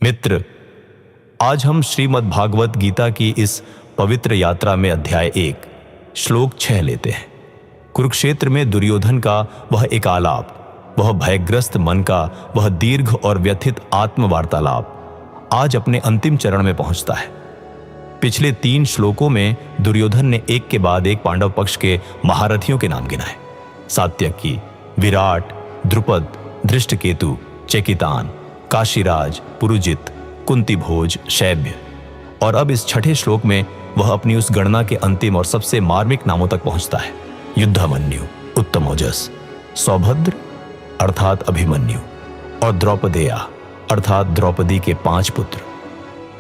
मित्र, आज हम श्रीमद् भागवत गीता की इस पवित्र यात्रा में अध्याय 1 श्लोक 6 लेते हैं। कुरुक्षेत्र में दुर्योधन का वह एक आलाप, वह भयग्रस्त मन का वह दीर्घ और व्यथित आत्मवार्तालाप आज अपने अंतिम चरण में पहुंचता है। पिछले 3 श्लोकों में दुर्योधन ने एक के बाद एक पांडव पक्ष के महारथियों के नाम गिनाए। सात्यकी, विराट, द्रुपद, धृष्टकेतु, चेकितान, काशीराज, पुरुजित, कुंतीभोज, शैब्य। और अब इस छठे श्लोक में वह अपनी उस गणना के अंतिम और सबसे मार्मिक नामों तक पहुंचता है। युद्धमन्यु, उत्तमोजस, सौभद्र अर्थात अभिमन्यु, और द्रौपदेया अर्थात द्रौपदी के 5 पुत्र।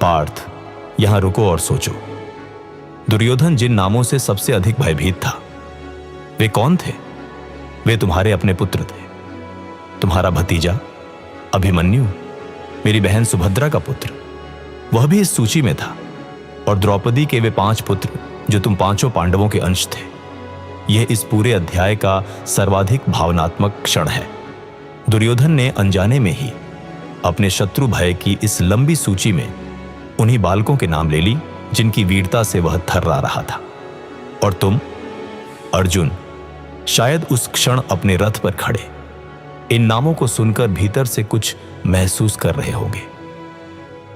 पार्थ, यहां रुको और सोचो। दुर्योधन जिन नामों से सबसे अधिक भयभीत था, वे कौन थे? वे तुम्हारे अपने पुत्र थे। तुम्हारा भतीजा अभिमन्यु, मेरी बहन सुभद्रा का पुत्र, वह भी इस सूची में था। और द्रौपदी के वे 5 पुत्र जो तुम 5 पांडवों के अंश थे। यह इस पूरे अध्याय का सर्वाधिक भावनात्मक क्षण है। दुर्योधन ने अनजाने में ही अपने शत्रु भय की इस लंबी सूची में उन्हीं बालकों के नाम ले ली जिनकी वीरता से वह थर्रा रहा था। और तुम अर्जुन शायद उस क्षण अपने रथ पर खड़े इन नामों को सुनकर भीतर से कुछ महसूस कर रहे होंगे।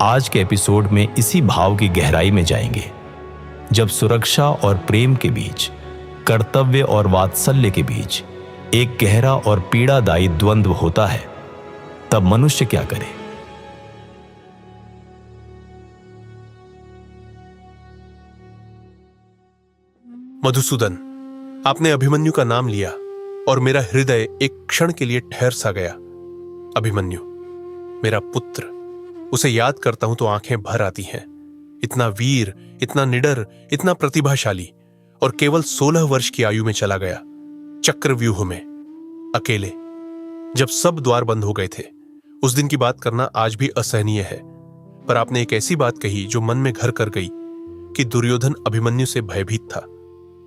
आज के एपिसोड में इसी भाव की गहराई में जाएंगे, जब सुरक्षा और प्रेम के बीच, कर्तव्य और वात्सल्य के बीच एक गहरा और पीड़ादायी द्वंद्व होता है, तब मनुष्य क्या करे। मधुसूदन, आपने अभिमन्यु का नाम लिया और मेरा हृदय एक क्षण के लिए ठहर सा गया। अभिमन्यु मेरा पुत्र, उसे याद करता हूं तो आंखें भर आती हैं। इतना वीर, इतना निडर, इतना प्रतिभाशाली, और केवल 16 वर्ष की आयु में चला गया चक्रव्यूह में अकेले, जब सब द्वार बंद हो गए थे। उस दिन की बात करना आज भी असहनीय है, पर आपने एक ऐसी बात कही जो मन में घर कर गई कि दुर्योधन अभिमन्यु से भयभीत था।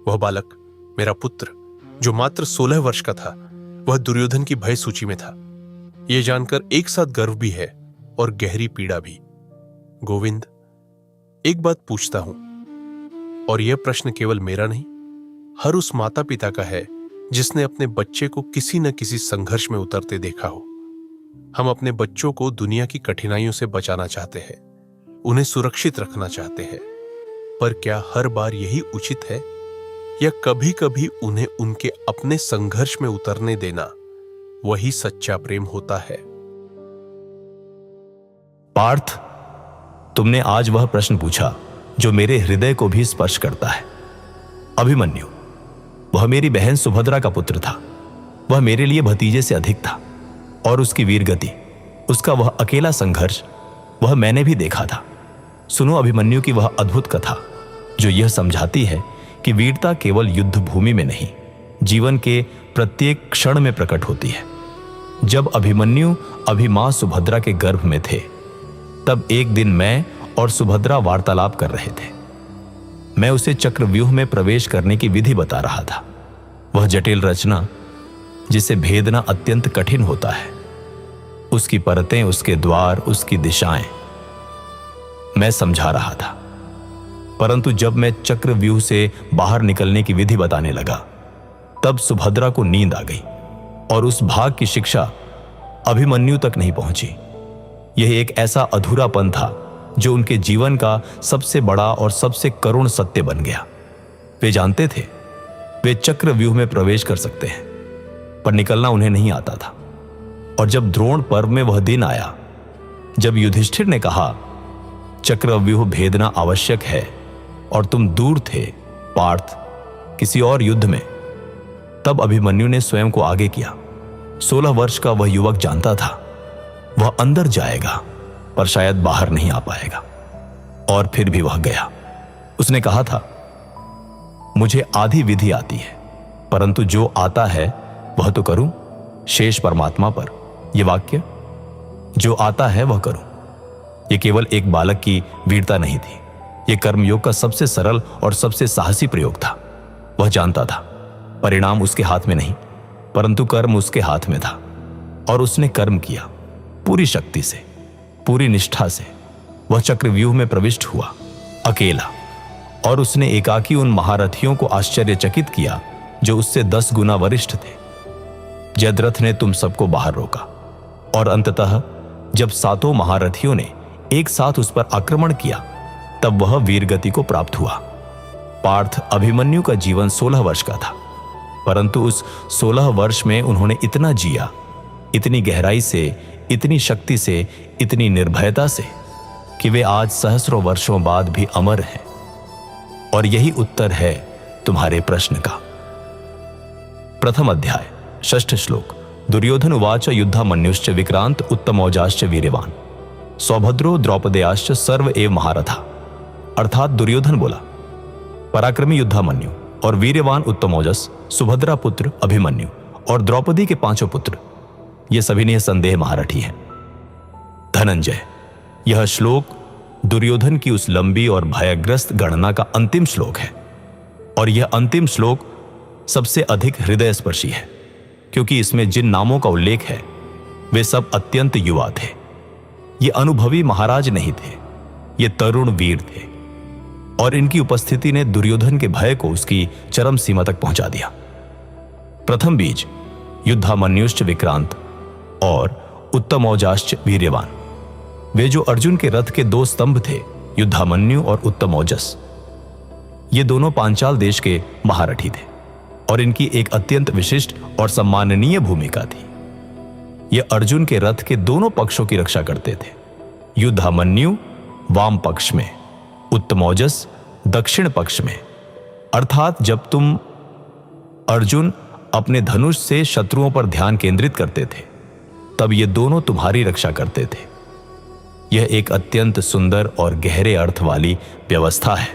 वह बालक, मेरा पुत्र, जो मात्र 16 वर्ष का था, वह दुर्योधन की भय सूची में था। यह जानकर एक साथ गर्व भी है और गहरी पीड़ा भी। गोविंद, एक बात पूछता हूं, और यह प्रश्न केवल मेरा नहीं, हर उस माता पिता का है जिसने अपने बच्चे को किसी न किसी संघर्ष में उतरते देखा हो। हम अपने बच्चों को दुनिया की कठिनाइयों से बचाना चाहते हैं, उन्हें सुरक्षित रखना चाहते हैं, पर क्या हर बार यही उचित है, या कभी कभी उन्हें उनके अपने संघर्ष में उतरने देना वही सच्चा प्रेम होता है? पार्थ, तुमने आज वह प्रश्न पूछा जो मेरे हृदय को भी स्पर्श करता है। अभिमन्यु, वह मेरी बहन सुभद्रा का पुत्र था। वह मेरे लिए भतीजे से अधिक था, और उसकी वीरगति, उसका वह अकेला संघर्ष, वह मैंने भी देखा था। सुनो अभिमन्यु की वह अद्भुत कथा जो यह समझाती है कि वीरता केवल युद्ध भूमि में नहीं, जीवन के प्रत्येक क्षण में प्रकट होती है। जब अभिमन्यु अभी मां सुभद्रा के गर्भ में थे, तब एक दिन मैं और सुभद्रा वार्तालाप कर रहे थे। मैं उसे चक्रव्यूह में प्रवेश करने की विधि बता रहा था, वह जटिल रचना जिसे भेदना अत्यंत कठिन होता है, उसकी परतें, उसके द्वार, उसकी दिशाएं मैं समझा रहा था। परंतु जब मैं चक्रव्यूह से बाहर निकलने की विधि बताने लगा, तब सुभद्रा को नींद आ गई और उस भाग की शिक्षा अभिमन्यु तक नहीं पहुंची। यह एक ऐसा अधूरापन था जो उनके जीवन का सबसे बड़ा और सबसे करुण सत्य बन गया। वे जानते थे वे चक्रव्यूह में प्रवेश कर सकते हैं, पर निकलना उन्हें नहीं आता था। और जब द्रोण पर्व में वह दिन आया, जब युधिष्ठिर ने कहा चक्रव्यूह भेदना आवश्यक है और तुम दूर थे पार्थ किसी और युद्ध में, तब अभिमन्यु ने स्वयं को आगे किया। 16 वर्ष का वह युवक जानता था वह अंदर जाएगा पर शायद बाहर नहीं आ पाएगा, और फिर भी वह गया। उसने कहा था, मुझे आधी विधि आती है, परंतु जो आता है वह तो करूं, शेष परमात्मा पर। यह वाक्य, जो आता है वह करूं, यह केवल एक बालक की वीरता नहीं थी, यह कर्मयोग का सबसे सरल और सबसे साहसी प्रयोग था। वह जानता था परिणाम उसके हाथ में नहीं, परंतु कर्म उसके हाथ में था, और उसने कर्म किया पूरी शक्ति से, पूरी निष्ठा से वह चक्रव्यूह में प्रविष्ट हुआ, अकेला, और उसने एकाकी उन महारथियों को आश्चर्यचकित किया जो उससे 10 गुना वरिष्ठ थे। जयद्रथ ने तुम सबको बाहर रोका, और अंततः जब 7 महारथियों ने एक साथ उस पर आक्रमण किया, तब वह वीरगति को प्राप्त हुआ। पार्थ अभिमन्यु का जीवन 16 वर्ष का था, परंतु उस 16 वर्ष में उन्होंने इतना जिया, इतनी गहराई से, इतनी शक्ति से, इतनी निर्भयता से, कि वे आज सहस्रों वर्षों बाद भी अमर हैं। और यही उत्तर है तुम्हारे प्रश्न का। प्रथम अध्याय, षष्ठ श्लोक। दुर्योधन उवाच युद्धामन्युश्च विक्रांत उत्तमौजाश्च वीर्यवान सौभद्रो द्रौपदेयाश्च सर्व एव महारथा। अर्थात दुर्योधन बोला, पराक्रमी युद्धामन्यु और वीर्यवान उत्तमौजस सुभद्रा पुत्र अभिमन्यु और द्रौपदी के 5 पुत्र, ये सभी निसंदेह महारथी हैं। धनंजय, यह श्लोक दुर्योधन की उस लंबी और भयग्रस्त गणना का अंतिम श्लोक है, और यह अंतिम श्लोक सबसे अधिक हृदय स्पर्शी है, क्योंकि इसमें जिन नामों का उल्लेख है वे सब अत्यंत युवा थे। ये अनुभवी महाराज नहीं थे, ये तरुण वीर थे, और इनकी उपस्थिति ने दुर्योधन के भय को उसकी चरम सीमा तक पहुंचा दिया। प्रथम बीज युद्धामन्युश्च विक्रांत और उत्तमौजाश्च वीर्यवान, वे जो अर्जुन के रथ के 2 स्तंभ थे, युद्धामन्यु और उत्तमौजस, ये दोनों पांचाल देश के महारथी थे, और इनकी एक अत्यंत विशिष्ट और सम्माननीय भूमिका थी। ये अर्जुन के रथ के दोनों पक्षों की रक्षा करते थे। युद्धामन्यु वाम पक्ष में, उत्तमौजस दक्षिण पक्ष में। अर्थात जब तुम अर्जुन अपने धनुष से शत्रुओं पर ध्यान केंद्रित करते थे, तब ये दोनों तुम्हारी रक्षा करते थे। यह एक अत्यंत सुंदर और गहरे अर्थ वाली व्यवस्था है।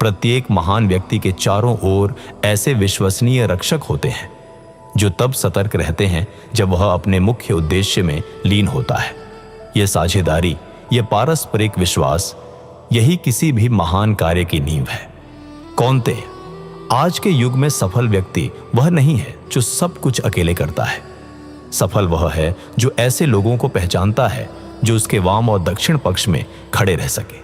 प्रत्येक महान व्यक्ति के चारों ओर ऐसे विश्वसनीय रक्षक होते हैं, जो तब सतर्क रहते हैं जब वह अपने मुख्य उद्देश्य में लीन होता है। यह साझेदारी, यह पारस्परिक विश्वास, यही किसी भी महान कार्य की नींव है। कौन्तेय, आज के युग में सफल व्यक्ति वह नहीं है जो सब कुछ अकेले करता है। सफल वह है जो ऐसे लोगों को पहचानता है जो उसके वाम और दक्षिण पक्ष में खड़े रह सके,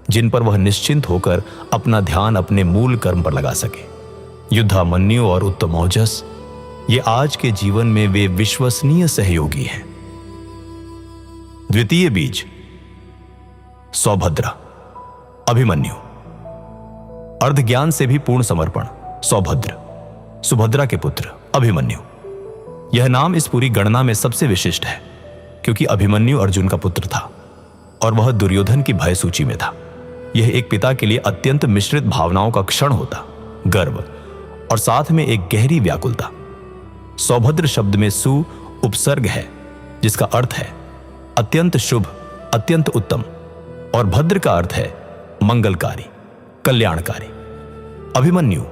जिन पर वह निश्चिंत होकर अपना ध्यान अपने मूल कर्म पर लगा सके। युद्धामन्यु और उत्तमौजस, ये आज के जीवन में वे विश्वसनीय सहयोगी हैं। द्वितीय बीज सौभद्रा अभिमन्यु, अर्ध ज्ञान से भी पूर्ण समर्पण सौभद्र, सुभद्रा के पुत्र अभिमन्यु। यह नाम इस पूरी गणना में सबसे विशिष्ट है, क्योंकि अभिमन्यु अर्जुन का पुत्र था और वह दुर्योधन की भय सूची में था। यह एक पिता के लिए अत्यंत मिश्रित भावनाओं का क्षण होता, गर्व और साथ में एक गहरी व्याकुलता। सौभद्र शब्द में सु उपसर्ग है, जिसका अर्थ है अत्यंत शुभ, अत्यंत उत्तम, और भद्र का अर्थ है मंगलकारी, कल्याणकारी। अभिमन्यु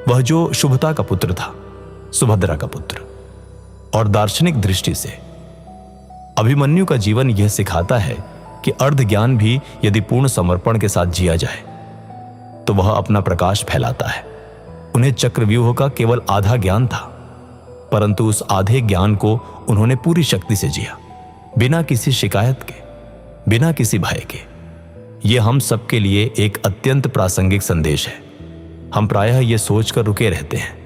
वह जो शुभता का पुत्र था, सुभद्रा का पुत्र। और दार्शनिक दृष्टि से अभिमन्यु का जीवन यह सिखाता है कि अर्ध ज्ञान भी यदि पूर्ण समर्पण के साथ जिया जाए तो वह अपना प्रकाश फैलाता है। उन्हें चक्रव्यूह का केवल आधा ज्ञान था, परंतु उस आधे ज्ञान को उन्होंने पूरी शक्ति से जिया, बिना किसी शिकायत के, बिना किसी भय के। यह हम सबके लिए एक अत्यंत प्रासंगिक संदेश है। हम प्रायः यह सोचकर रुके रहते हैं,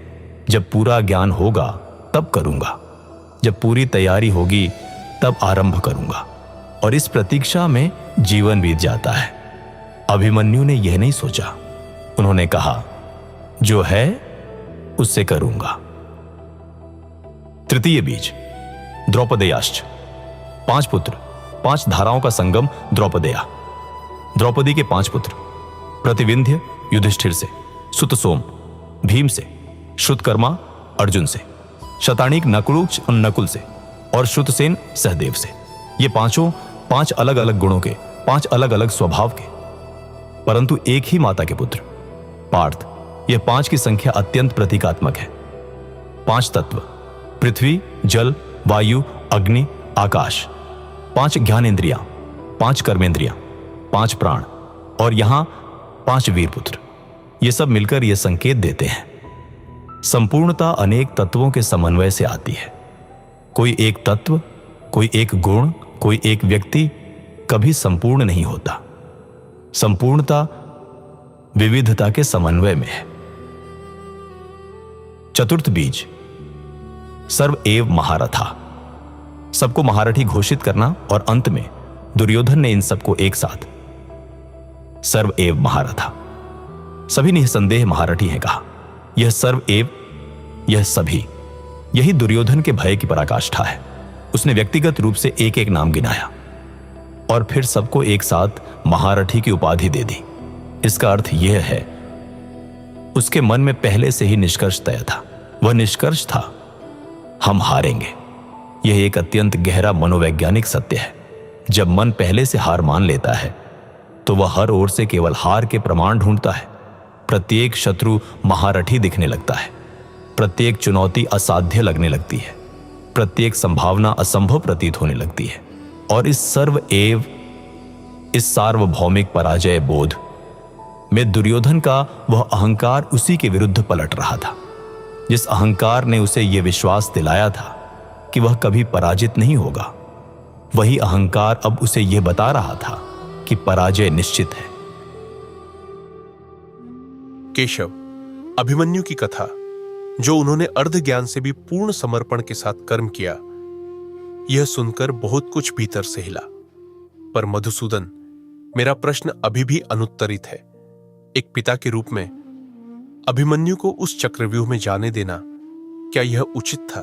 जब पूरा ज्ञान होगा तब करूंगा, जब पूरी तैयारी होगी तब आरंभ करूंगा, और इस प्रतीक्षा में जीवन बीत जाता है। अभिमन्यु ने यह नहीं सोचा, उन्होंने कहा जो है उससे करूंगा। तृतीय बीज द्रौपदेयाश्च, 5 पुत्र, 5 धाराओं का संगम द्रौपदेया। द्रौपदी के 5 पुत्र, प्रतिविंध्य युधिष्ठिर से, सुतसोम भीम से, श्रुतकर्मा अर्जुन से, शतानीक नकुल से, और श्रुतसेन सहदेव से। ये पांचों 5 अलग अलग गुणों के, 5 अलग अलग स्वभाव के, परंतु एक ही माता के पुत्र। पार्थ, यह 5 की संख्या अत्यंत प्रतीकात्मक है। 5 तत्व, पृथ्वी, जल, वायु, अग्नि, आकाश, 5 ज्ञानेंद्रियां, 5 कर्मेंद्रियां, 5 प्राण, और यहां 5 वीर पुत्र। ये सब मिलकर यह संकेत देते हैं संपूर्णता अनेक तत्वों के समन्वय से आती है। कोई एक तत्व, कोई एक गुण, कोई एक व्यक्ति, कभी संपूर्ण नहीं होता। संपूर्णता विविधता के समन्वय में है। चतुर्थ बीज सर्व एव महारथा, सबको महारथी घोषित करना, और अंत में दुर्योधन ने इन सबको एक साथ सर्व एव महारथा, सभी निसंदेह महारथी हैं कहा। यह सर्व एव, यह सभी, यही दुर्योधन के भय की पराकाष्ठा है। उसने व्यक्तिगत रूप से एक एक नाम गिनाया और फिर सबको एक साथ महारथी की उपाधि दे दी। इसका अर्थ यह है, उसके मन में पहले से ही निष्कर्ष तय था। वह निष्कर्ष था, हम हारेंगे। यह एक अत्यंत गहरा मनोवैज्ञानिक सत्य है। जब मन पहले से हार मान लेता है तो वह हर ओर से केवल हार के प्रमाण ढूंढता है। प्रत्येक शत्रु महारथी दिखने लगता है, प्रत्येक चुनौती असाध्य लगने लगती है, प्रत्येक संभावना असंभव प्रतीत होने लगती है। और इस सर्व एव, इस सार्वभौमिक पराजय बोध में दुर्योधन का वह अहंकार उसी के विरुद्ध पलट रहा था। जिस अहंकार ने उसे यह विश्वास दिलाया था कि वह कभी पराजित नहीं होगा, वही अहंकार अब उसे यह बता रहा था कि पराजय निश्चित है। केशव, अभिमन्यु की कथा, जो उन्होंने अर्ध ज्ञान से भी पूर्ण समर्पण के साथ कर्म किया, यह सुनकर बहुत कुछ भीतर से हिला। पर मधुसूदन, मेरा प्रश्न अभी भी अनुत्तरित है। एक पिता के रूप में अभिमन्यु को उस चक्रव्यूह में जाने देना, क्या यह उचित था?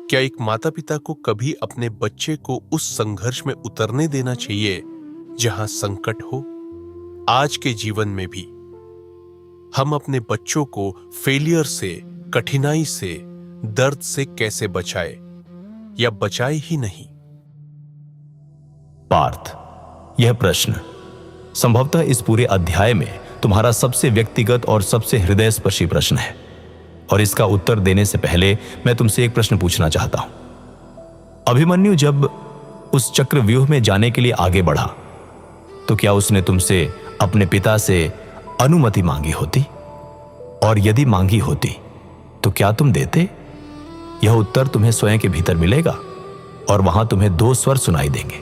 क्या एक माता पिता को कभी अपने बच्चे को उस संघर्ष में उतरने देना चाहिए जहां संकट हो? आज के जीवन में भी हम अपने बच्चों को फेलियर से, कठिनाई से, दर्द से कैसे बचाए या बचाए ही नहीं? पार्थ, यह प्रश्न संभवतः इस पूरे अध्याय में तुम्हारा सबसे व्यक्तिगत और सबसे हृदयस्पर्शी प्रश्न है। और इसका उत्तर देने से पहले मैं तुमसे एक प्रश्न पूछना चाहता हूं। अभिमन्यु जब उस चक्रव्यूह में जाने के लिए आगे बढ़ा तो क्या उसने तुमसे अपने पिता से अनुमति मांगी होती? और यदि मांगी होती तो क्या तुम देते? यह उत्तर तुम्हें स्वयं के भीतर मिलेगा और वहां तुम्हें दो स्वर सुनाई देंगे।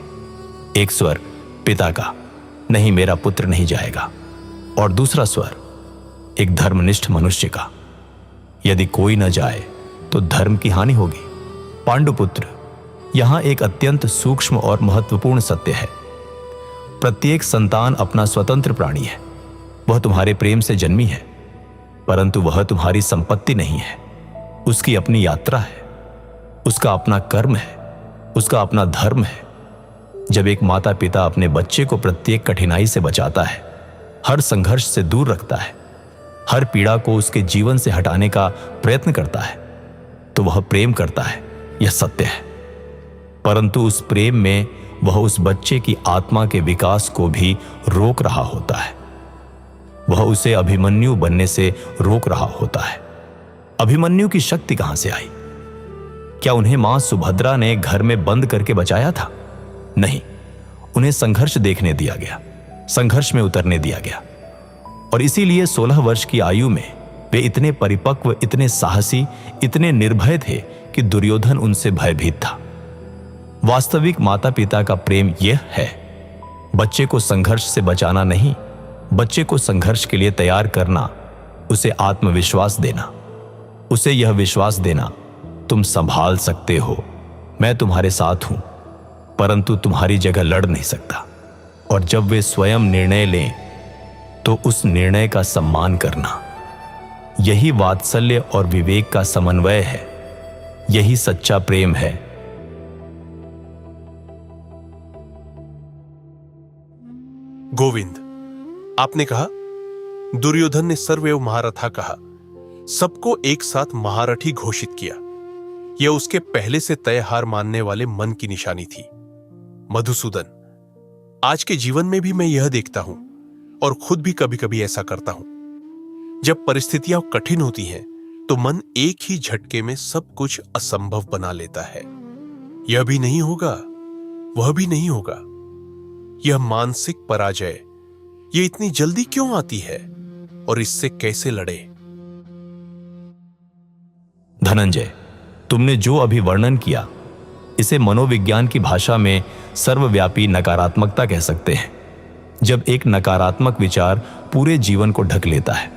एक स्वर पिता का, नहीं मेरा पुत्र नहीं जाएगा, और दूसरा स्वर एक धर्मनिष्ठ मनुष्य का, यदि कोई न जाए तो धर्म की हानि होगी। पांडुपुत्र, यहां एक अत्यंत सूक्ष्म और महत्वपूर्ण सत्य है। प्रत्येक संतान अपना स्वतंत्र प्राणी है। वह तुम्हारे प्रेम से जन्मी है, परंतु वह तुम्हारी संपत्ति नहीं है। उसकी अपनी यात्रा है, उसका अपना कर्म है, उसका अपना धर्म है। जब एक माता पिता अपने बच्चे को प्रत्येक कठिनाई से बचाता है, हर संघर्ष से दूर रखता है, हर पीड़ा को उसके जीवन से हटाने का प्रयत्न करता है, तो वह प्रेम करता है, यह सत्य है। परंतु उस प्रेम में वह उस बच्चे की आत्मा के विकास को भी रोक रहा होता है। वह उसे अभिमन्यु बनने से रोक रहा होता है। अभिमन्यु की शक्ति कहां से आई? क्या उन्हें मां सुभद्रा ने घर में बंद करके बचाया था? नहीं, उन्हें संघर्ष देखने दिया गया, संघर्ष में उतरने दिया गया। और इसीलिए 16 वर्ष की आयु में वे इतने परिपक्व, इतने साहसी, इतने निर्भय थे कि दुर्योधन उनसे भयभीत था। वास्तविक माता पिता का प्रेम यह है, बच्चे को संघर्ष से बचाना नहीं, बच्चे को संघर्ष के लिए तैयार करना, उसे आत्मविश्वास देना, उसे यह विश्वास देना तुम संभाल सकते हो, मैं तुम्हारे साथ हूं, परंतु तुम्हारी जगह लड़ नहीं सकता। और जब वे स्वयं निर्णय लें तो उस निर्णय का सम्मान करना, यही वात्सल्य और विवेक का समन्वय है, यही सच्चा प्रेम है। गोविंद, आपने कहा दुर्योधन ने सर्वैव महारथा कहा, सबको एक साथ महारथी घोषित किया। यह उसके पहले से तय हार मानने वाले मन की निशानी थी। मधुसूदन, आज के जीवन में भी मैं यह देखता हूं और खुद भी कभी कभी ऐसा करता हूं। जब परिस्थितियां कठिन होती हैं तो मन एक ही झटके में सब कुछ असंभव बना लेता है। यह भी नहीं होगा, वह भी नहीं होगा। यह मानसिक पराजय, यह इतनी जल्दी क्यों आती है और इससे कैसे लड़े? धनंजय, तुमने जो अभी वर्णन किया, इसे मनोविज्ञान की भाषा में सर्वव्यापी नकारात्मकता कह सकते हैं। जब एक नकारात्मक विचार पूरे जीवन को ढक लेता है,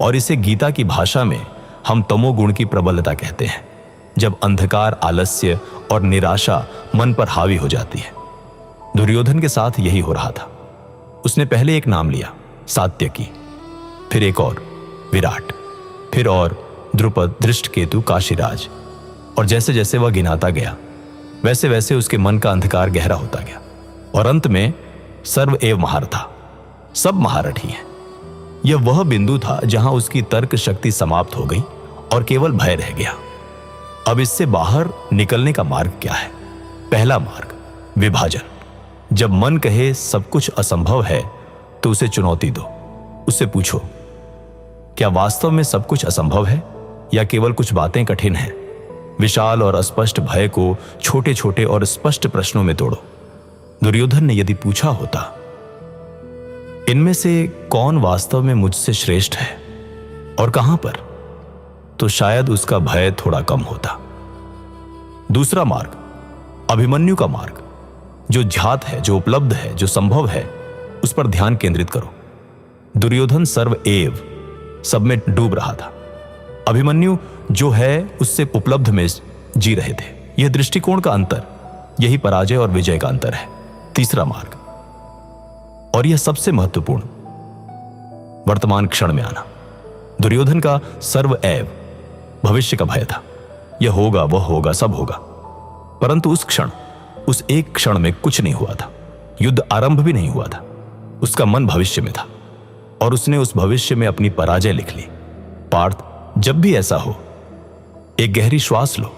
और इसे गीता की भाषा में हम तमोगुण की प्रबलता कहते हैं। जब अंधकार, आलस्य और निराशा मन पर हावी हो जाती है। दुर्योधन के साथ यही हो रहा था। उसने पहले एक नाम लिया, सात्यकी, फिर एक और, विराट, फिर और, द्रुपद, धृष्टकेतु, काशीराज, और जैसे जैसे वह गिनाता गया वैसे वैसे उसके मन का अंधकार गहरा होता गया, और अंत में सर्व एव महार था, सब महारठ ही है। यह वह बिंदु था जहां उसकी तर्क शक्ति समाप्त हो गई और केवल भय रह गया। अब इससे बाहर निकलने का मार्ग क्या है? पहला मार्ग, विभाजन। जब मन कहे सब कुछ असंभव है तो उसे चुनौती दो। उससे पूछो, क्या वास्तव में सब कुछ असंभव है या केवल कुछ बातें कठिन हैं? विशाल और अस्पष्ट भय को छोटे छोटे और स्पष्ट प्रश्नों में तोड़ो। दुर्योधन ने यदि पूछा होता, इनमें से कौन वास्तव में मुझसे श्रेष्ठ है और कहां पर, तो शायद उसका भय थोड़ा कम होता। दूसरा मार्ग, अभिमन्यु का मार्ग। जो ज्ञात है, जो उपलब्ध है, जो संभव है, उस पर ध्यान केंद्रित करो। दुर्योधन सर्व एव, सब में डूब रहा था। अभिमन्यु जो है उससे उपलब्ध में जी रहे थे। यह दृष्टिकोण का अंतर, यही पराजय और विजय का अंतर है। तीसरा मार्ग, और यह सबसे महत्वपूर्ण, वर्तमान क्षण में आना। दुर्योधन का सर्व एव भविष्य का भय था। यह होगा, वह होगा, सब होगा, परंतु उस क्षण, उस एक क्षण में कुछ नहीं हुआ था। युद्ध आरंभ भी नहीं हुआ था। उसका मन भविष्य में था और उसने उस भविष्य में अपनी पराजय लिख ली। पार्थ, जब भी ऐसा हो, एक गहरी श्वास लो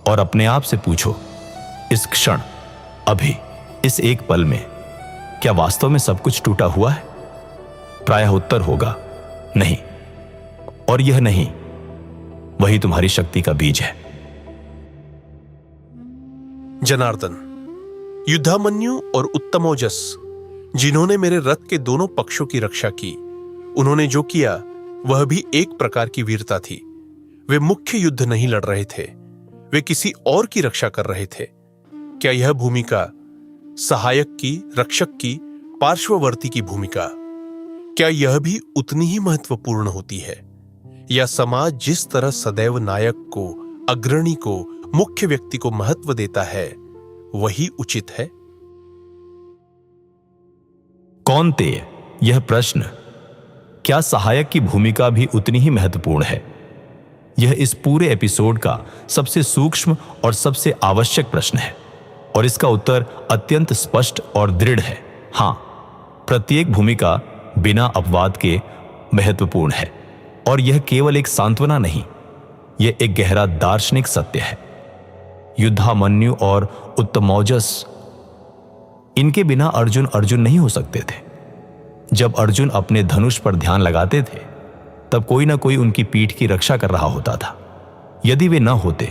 और अपने आप से पूछो, इस क्षण, अभी, इस एक पल में क्या वास्तव में सब कुछ टूटा हुआ है? प्रायः उत्तर होगा नहीं, और यह नहीं वही तुम्हारी शक्ति का बीज है। जनार्दन, युद्धामन्यु और उत्तमौजस, जिन्होंने मेरे रथ के दोनों पक्षों की रक्षा की, उन्होंने जो किया वह भी एक प्रकार की वीरता थी। वे मुख्य युद्ध नहीं लड़ रहे थे, वे किसी और की रक्षा कर रहे थे। क्या यह भूमिका सहायक की, रक्षक की, पार्श्ववर्ती की भूमिका, क्या यह भी उतनी ही महत्वपूर्ण होती है? या समाज जिस तरह सदैव नायक को, अग्रणी को, मुख्य व्यक्ति को महत्व देता है, वही उचित है? कौन्तेय, यह प्रश्न, क्या सहायक की भूमिका भी उतनी ही महत्वपूर्ण है? यह इस पूरे एपिसोड का सबसे सूक्ष्म और सबसे आवश्यक प्रश्न है, और इसका उत्तर अत्यंत स्पष्ट और दृढ़ है। हां, प्रत्येक भूमिका बिना अपवाद के महत्वपूर्ण है, और यह केवल एक सांत्वना नहीं, यह एक गहरा दार्शनिक सत्य है। युद्धामन्यु और उत्तमौजस, इनके बिना अर्जुन अर्जुन नहीं हो सकते थे। जब अर्जुन अपने धनुष पर ध्यान लगाते थे, तब कोई ना कोई उनकी पीठ की रक्षा कर रहा होता था। यदि वे न होते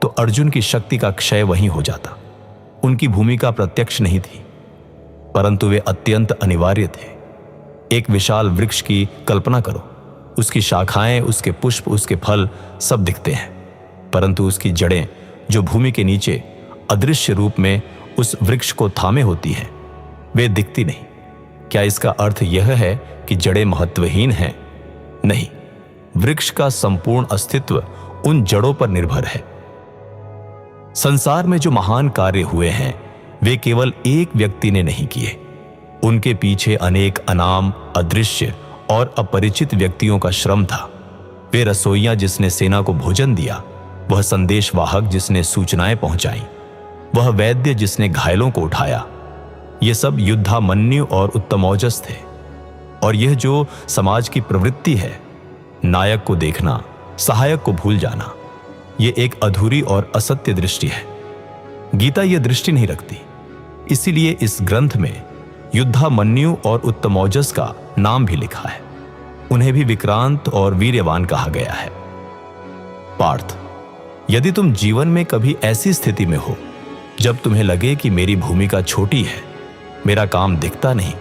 तो अर्जुन की शक्ति का क्षय वहीं हो जाता। उनकी भूमिका प्रत्यक्ष नहीं थी, परंतु वे अत्यंत अनिवार्य थे। एक विशाल वृक्ष की कल्पना करो, उसकी शाखाएं, उसके पुष्प, उसके फल सब दिखते हैं, परंतु उसकी जड़ें जो भूमि के नीचे अदृश्य रूप में उस वृक्ष को थामे होती हैं, वे दिखती नहीं। क्या इसका अर्थ यह है कि जड़ें महत्वहीन हैं? नहीं, वृक्ष का संपूर्ण अस्तित्व उन जड़ों पर निर्भर है। संसार में जो महान कार्य हुए हैं, वे केवल एक व्यक्ति ने नहीं किए। उनके पीछे अनेक अनाम, अदृश्य और अपरिचित व्यक्तियों का श्रम था। वे रसोइया जिसने सेना को भोजन दिया, वह संदेशवाहक जिसने सूचनाएं पहुंचाई, वह वैद्य जिसने घायलों को उठाया, ये सब युद्धामन्यु और उत्तमौजस थे। और यह जो समाज की प्रवृत्ति है, नायक को देखना, सहायक को भूल जाना, यह एक अधूरी और असत्य दृष्टि है। गीता यह दृष्टि नहीं रखती। इसीलिए इस ग्रंथ में युद्धामन्यु और उत्तमौजस का नाम भी लिखा है। उन्हें भी विक्रांत और वीर्यवान कहा गया है। पार्थ, यदि तुम जीवन में कभी ऐसी स्थिति में हो जब तुम्हें लगे कि मेरी भूमिका छोटी है, मेरा काम दिखता नहीं,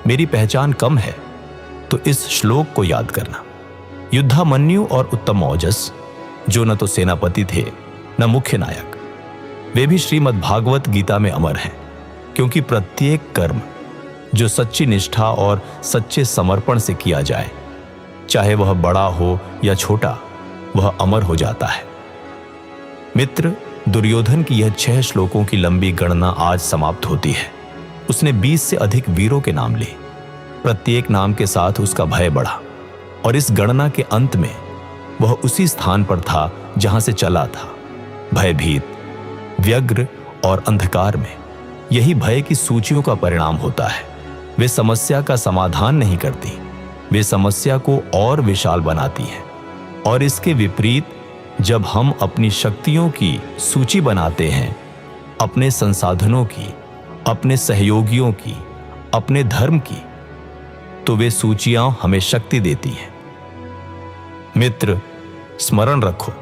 मेरी पहचान कम है, तो इस श्लोक को याद करना। युद्धामन्यु और उत्तमौजस, जो न तो सेनापति थे न मुख्य नायक, वे भी श्रीमद् भागवत गीता में अमर हैं। क्योंकि प्रत्येक कर्म जो सच्ची निष्ठा और सच्चे समर्पण से किया जाए, चाहे वह बड़ा हो या छोटा, वह अमर हो जाता है। मित्र, दुर्योधन की यह 6 श्लोकों की लंबी गणना आज समाप्त होती है। उसने 20 से अधिक वीरों के नाम लिए। प्रत्येक नाम के साथ उसका भय बढ़ा और इस गणना के अंत में वह उसी स्थान पर था जहां से चला था, भयभीत, व्यग्र और अंधकार में। यही भय की सूचियों का परिणाम होता है। वे समस्या का समाधान नहीं करती, वे समस्या को और विशाल बनाती हैं। और इसके विपरीत, जब हम अपनी शक्तियों की सूची बनाते हैं, अपने संसाधनों की, अपने सहयोगियों की, अपने धर्म की, तो वे सूचियां हमें शक्ति देती हैं। मित्र, स्मरण रखो,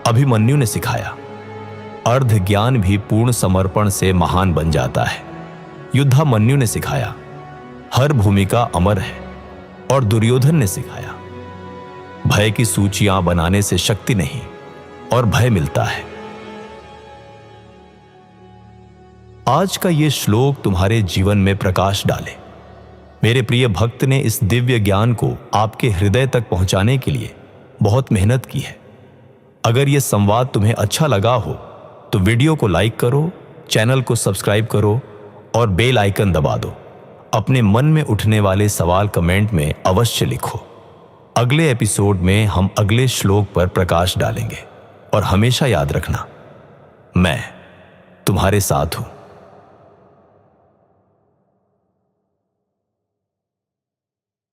अभिमन्यु ने सिखाया, अर्ध ज्ञान भी पूर्ण समर्पण से महान बन जाता है। युद्धामन्यु ने सिखाया, हर भूमिका अमर है। और दुर्योधन ने सिखाया, भय की सूचियां बनाने से शक्ति नहीं और भय मिलता है। आज का यह श्लोक तुम्हारे जीवन में प्रकाश डाले। मेरे प्रिय भक्त ने इस दिव्य ज्ञान को आपके हृदय तक पहुंचाने के लिए बहुत मेहनत की है। अगर यह संवाद तुम्हें अच्छा लगा हो तो वीडियो को लाइक करो, चैनल को सब्सक्राइब करो और बेल आइकन दबा दो। अपने मन में उठने वाले सवाल कमेंट में अवश्य लिखो। अगले एपिसोड में हम अगले श्लोक पर प्रकाश डालेंगे। और हमेशा याद रखना, मैं तुम्हारे साथ हूं।